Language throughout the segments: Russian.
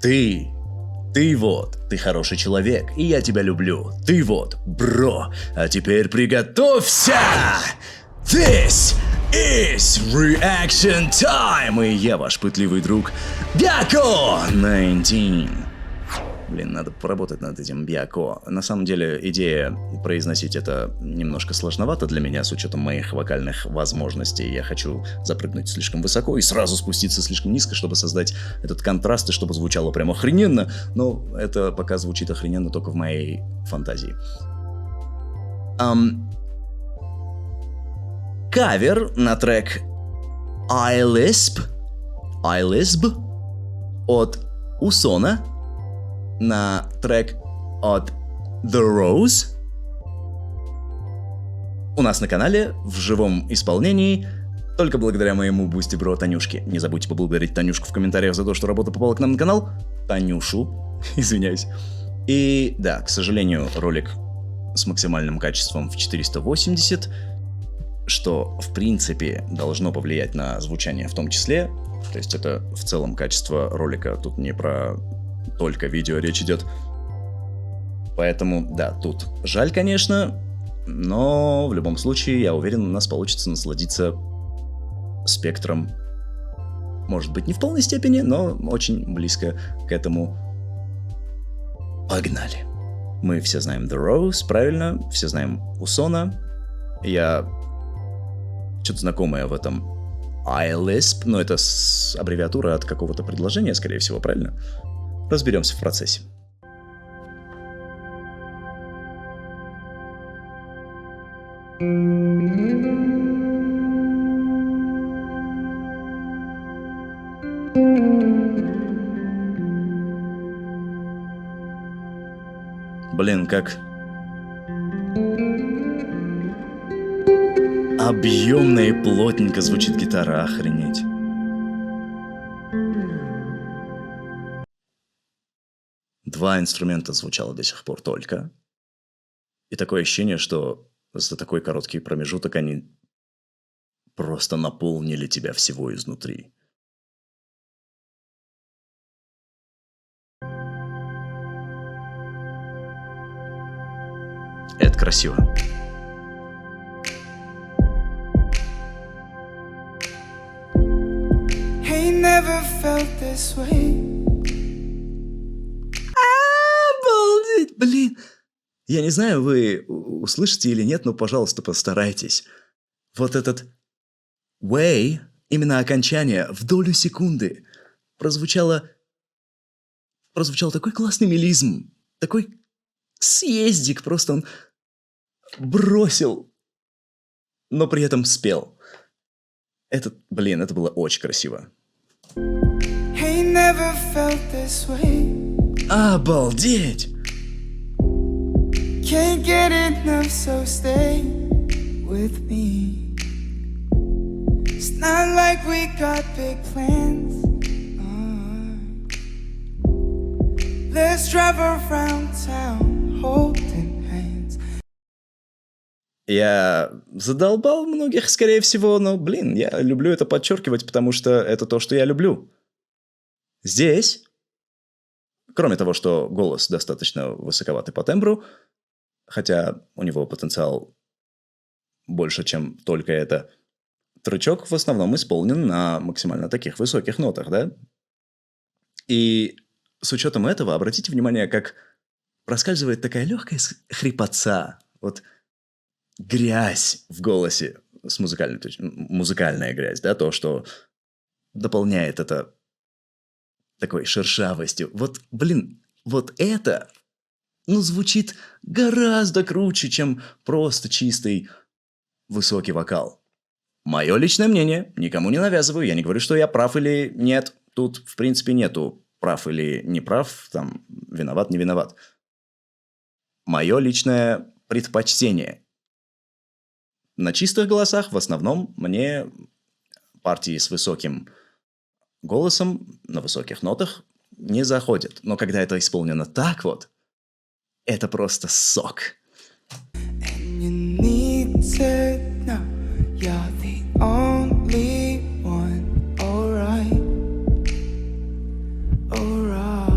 Ты. Ты вот, ты хороший человек, и я тебя люблю. Ты вот, бро. А теперь приготовься! This is reaction time! И я ваш пытливый друг Бяко 19. Блин, надо поработать над этим Бяко. На самом деле, идея произносить это немножко сложновато для меня, с учетом моих вокальных возможностей. Я хочу запрыгнуть слишком высоко и сразу спуститься слишком низко, чтобы создать этот контраст и чтобы звучало прям охрененно. Но это пока звучит охрененно только в моей фантазии. Кавер на трек I Lisp от Усона на трек от The Rose у нас на канале в живом исполнении только благодаря моему бусти бро Танюшке. Не забудьте поблагодарить Танюшку в комментариях за то, что работа попала к нам на канал. Танюшу, извиняюсь. И да, к сожалению, ролик с максимальным качеством в 480, что в принципе должно повлиять на звучание в том числе. То есть это в целом качество ролика, тут не про только видео речь идет. Поэтому, да, тут жаль, конечно, но в любом случае, я уверен, у нас получится насладиться спектром. Может быть, не в полной степени, но очень близко к этому. Погнали. Мы все знаем The Rose, правильно? Все знаем Усона. Я что-то знакомое в этом iLisp, но это аббревиатура от какого-то предложения, скорее всего, правильно? Разберемся в процессе. Блин, как объемно и плотненько звучит гитара, охренеть. Два инструмента звучало до сих пор только. И такое ощущение, что за такой короткий промежуток они просто наполнили тебя всего изнутри. Это красиво. Hey, never felt this way. Обалдеть, блин. Я не знаю, вы услышите или нет, но, пожалуйста, постарайтесь. Вот этот way, именно окончание, в долю секунды, прозвучал такой классный мелизм, такой съездик, просто он бросил, но при этом спел. Это было очень красиво. Hey, never felt this way. Обалдеть! Can't get enough, so stay with me. It's not like we got big plans. Let's drive around town, holding hands. Я задолбал многих, скорее всего, но, блин, я люблю это подчеркивать, потому что это то, что я люблю. Здесь, кроме того, что голос достаточно высоковатый по тембру, хотя у него потенциал больше, чем только это, тречок в основном исполнен на максимально таких высоких нотах, да? И с учетом этого обратите внимание, как проскальзывает такая легкая хрипотца, вот грязь в голосе, с музыкальной, то есть музыкальная грязь, да, то, что дополняет это такой шершавостью. Вот, блин, вот это, звучит гораздо круче, чем просто чистый высокий вокал. Мое личное мнение, никому не навязываю, я не говорю, что я прав или нет. Тут, в принципе, нету прав или не прав, там, виноват, не виноват. Мое личное предпочтение. На чистых голосах в основном мне партии с высоким голосом, на высоких нотах не заходят. Но когда это исполнено так вот, это просто сок. Alright.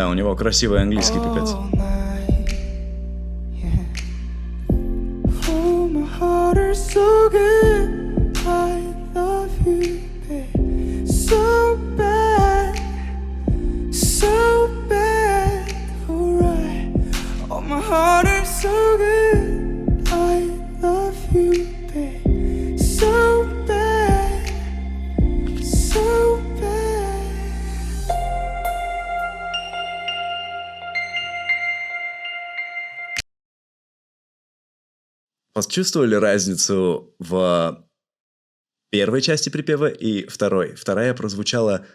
Да, у него красивый английский пипец. all night. Yeah. Oh, my heart is so good. I love you, babe. So bad, so bad. Alright. Oh, my heart is so good. I love you, babe. So bad, so bad. Почувствовали разницу в первой части припева и второй? Вторая прозвучала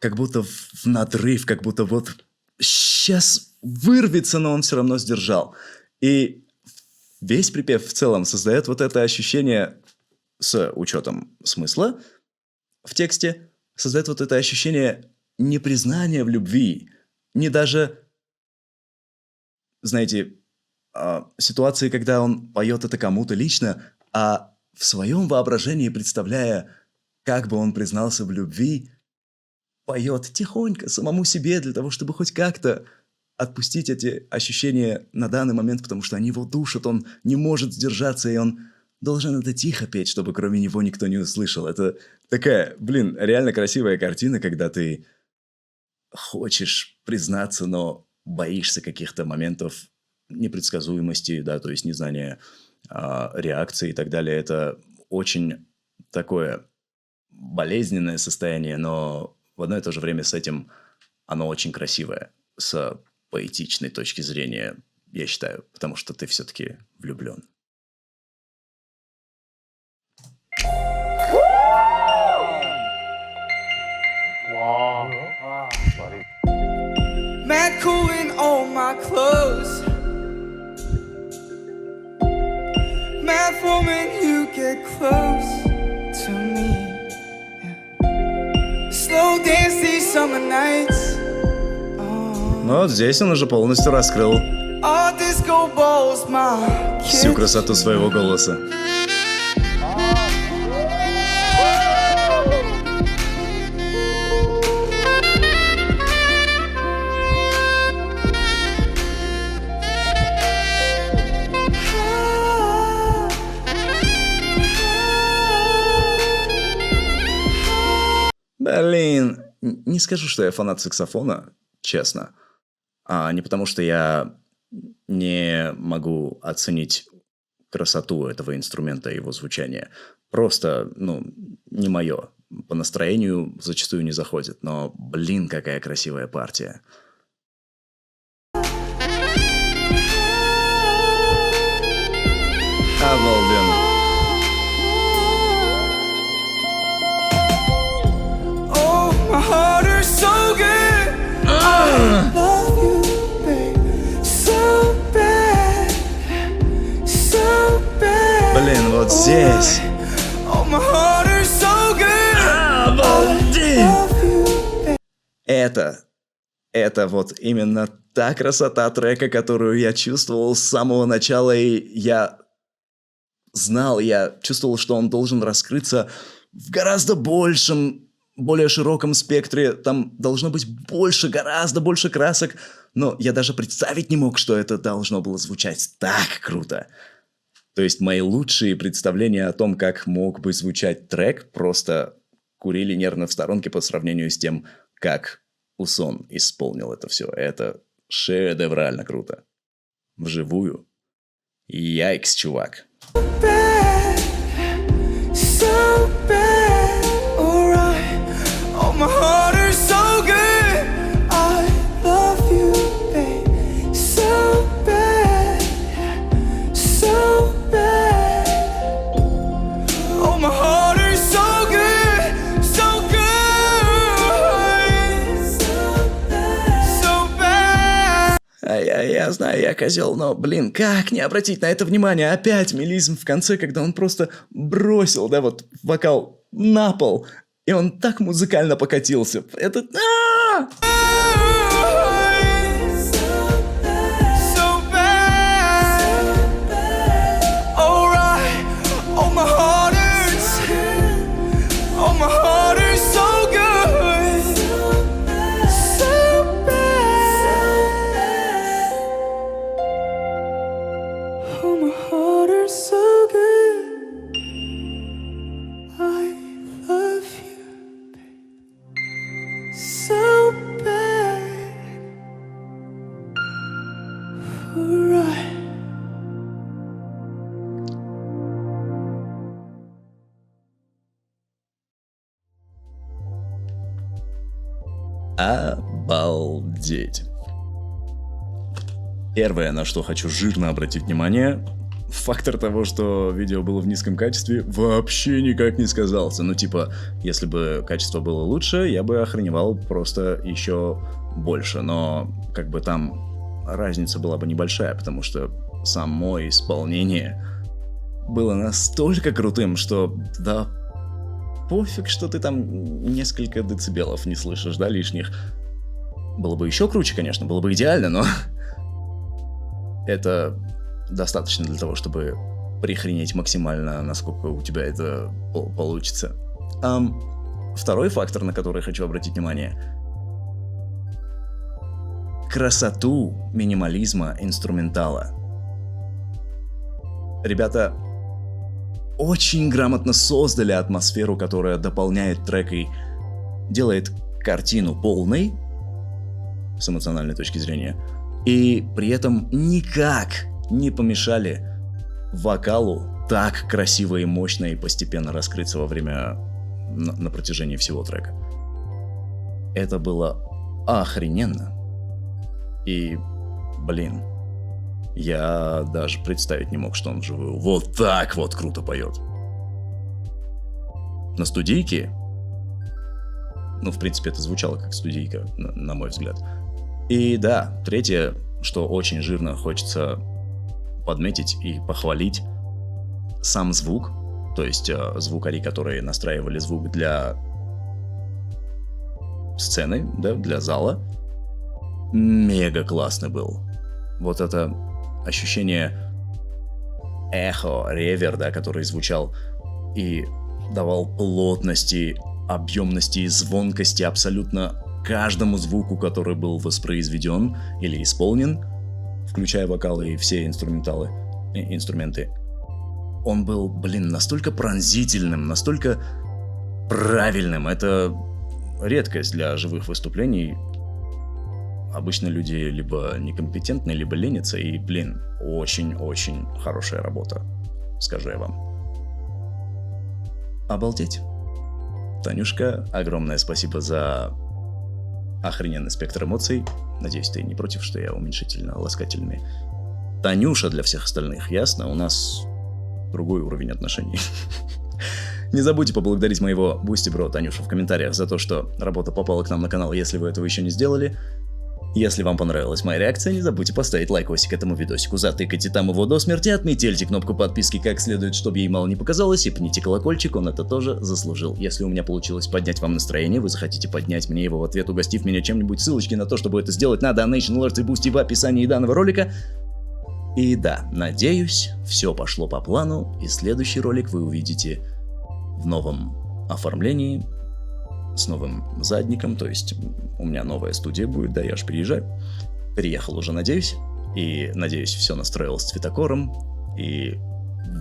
как будто в надрыв, как будто вот сейчас вырвется, но он все равно сдержал. И весь припев в целом создает вот это ощущение, с учетом смысла в тексте, создает вот это ощущение непризнания в любви, не даже, знаете, ситуации, когда он поет это кому-то лично, а в своем воображении, представляя, как бы он признался в любви, поет тихонько самому себе для того, чтобы хоть как-то отпустить эти ощущения на данный момент, потому что они его душат, он не может сдержаться, и он должен это тихо петь, чтобы кроме него никто не услышал. Это такая, реально красивая картина, когда ты хочешь признаться, но боишься каких-то моментов непредсказуемости, да, то есть незнания реакции и так далее. Это очень такое болезненное состояние, но в одно и то же время с этим оно очень красивое, с поэтичной точки зрения, я считаю, потому что ты все-таки влюблен. Mad cool in all my clothes. Mad for when you get close to me. Yeah. Slow dance these summer nights. Но вот здесь он уже полностью раскрыл All disco balls, my всю kids. красоту своего голоса. Блин, не скажу, что я фанат саксофона, честно. Не потому, что я не могу оценить красоту этого инструмента и его звучания. Просто, не мое. По настроению зачастую не заходит. Но, какая красивая партия. Обалденно. Oh, my heart is so good. I love you, babe. So bad, so bad. Вот здесь. Oh, my heart is so good. Обалдеть! Love you, babe. Это вот именно та красота трека, которую я чувствовал с самого начала, и я чувствовал, что он должен раскрыться в гораздо большем, более широком спектре, там должно быть гораздо больше красок, но я даже представить не мог, что это должно было звучать так круто. То есть мои лучшие представления о том, как мог бы звучать трек, просто курили нервно в сторонке по сравнению с тем, как Усон исполнил это все. Это шедеврально круто. Вживую. Яйкс, чувак. Bad, so bad. Alright. Oh, my heart is so good. I love you, babe. So bad, so bad. Oh, my heart is so good, so good, so bad. Я знаю, я козел, но, как не обратить на это внимание? Опять мелизм в конце, когда он просто бросил, вокал на пол, и он так музыкально покатился. Это... So bad. Alright. Oh, my heart is. Oh, my heart is so good. So bad. so good. I love you, babe. So bad for right. Обалдеть. Первое, на что хочу жирно обратить внимание, фактор того, что видео было в низком качестве, вообще никак не сказался. Ну, типа, если бы качество было лучше, я бы охреневал просто еще больше. Но, как бы там разница была бы небольшая, потому что само исполнение было настолько крутым, что да пофиг, что ты там несколько децибелов не слышишь, да, лишних. Было бы еще круче, конечно, было бы идеально, но это достаточно для того, чтобы прихренеть максимально, насколько у тебя это получится. Второй фактор, на который хочу обратить внимание. Красоту минимализма инструментала. Ребята очень грамотно создали атмосферу, которая дополняет трек и делает картину полной с эмоциональной точки зрения. И при этом никак не помешали вокалу так красиво и мощно и постепенно раскрыться во время, на протяжении всего трека. Это было охрененно. И, блин, я даже представить не мог, что он вживую вот так вот круто поет. На студийке, ну, в принципе, это звучало как студийка, на мой взгляд. И да, третье, что очень жирно хочется подметить и похвалить, сам звук, то есть звукари, которые настраивали звук для сцены, да, для зала, мега классный был. Вот это ощущение эхо, ревер, да, который звучал и давал плотности, объемности и звонкости абсолютно каждому звуку, который был воспроизведен или исполнен, включая вокалы и все инструменты. Он был, блин, настолько пронзительным, настолько правильным. Это редкость для живых выступлений. Обычно люди либо некомпетентны, либо ленятся, и, блин, очень-очень хорошая работа, скажу я вам. Обалдеть. Танюшка, огромное спасибо за охрененный спектр эмоций. Надеюсь, ты не против, что я уменьшительно-ласкательный. Танюша для всех остальных, ясно? У нас другой уровень отношений. Не забудьте поблагодарить моего бусти-бро Танюшу в комментариях за то, что работа попала к нам на канал, если вы этого еще не сделали. Если вам понравилась моя реакция, не забудьте поставить лайкосик этому видосику, затыкайте там его до смерти, отметьте кнопку подписки как следует, чтобы ей мало не показалось, и пните колокольчик, он это тоже заслужил. Если у меня получилось поднять вам настроение, вы захотите поднять мне его в ответ, угостив меня чем-нибудь, ссылочки на то, чтобы это сделать, на Donation Alerts и Boosty в описании данного ролика. И да, надеюсь, все пошло по плану, и следующий ролик вы увидите в новом оформлении, с новым задником, то есть у меня новая студия будет, да, я аж переезжаю. Переехал уже, надеюсь, и надеюсь, все настроилось с цветокором, и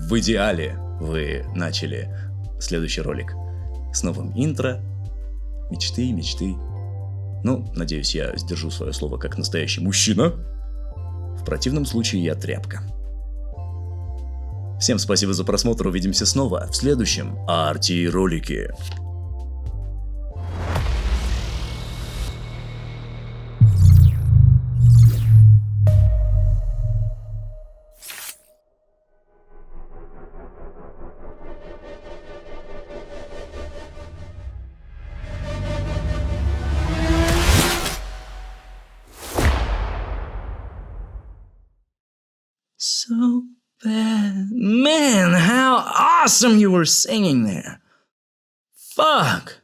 в идеале вы начали следующий ролик с новым интро. Мечты. Ну, надеюсь, я сдержу свое слово как настоящий мужчина. В противном случае я тряпка. Всем спасибо за просмотр, увидимся снова в следующем арти-ролике. So bad. Man, how awesome you were singing there. Fuck.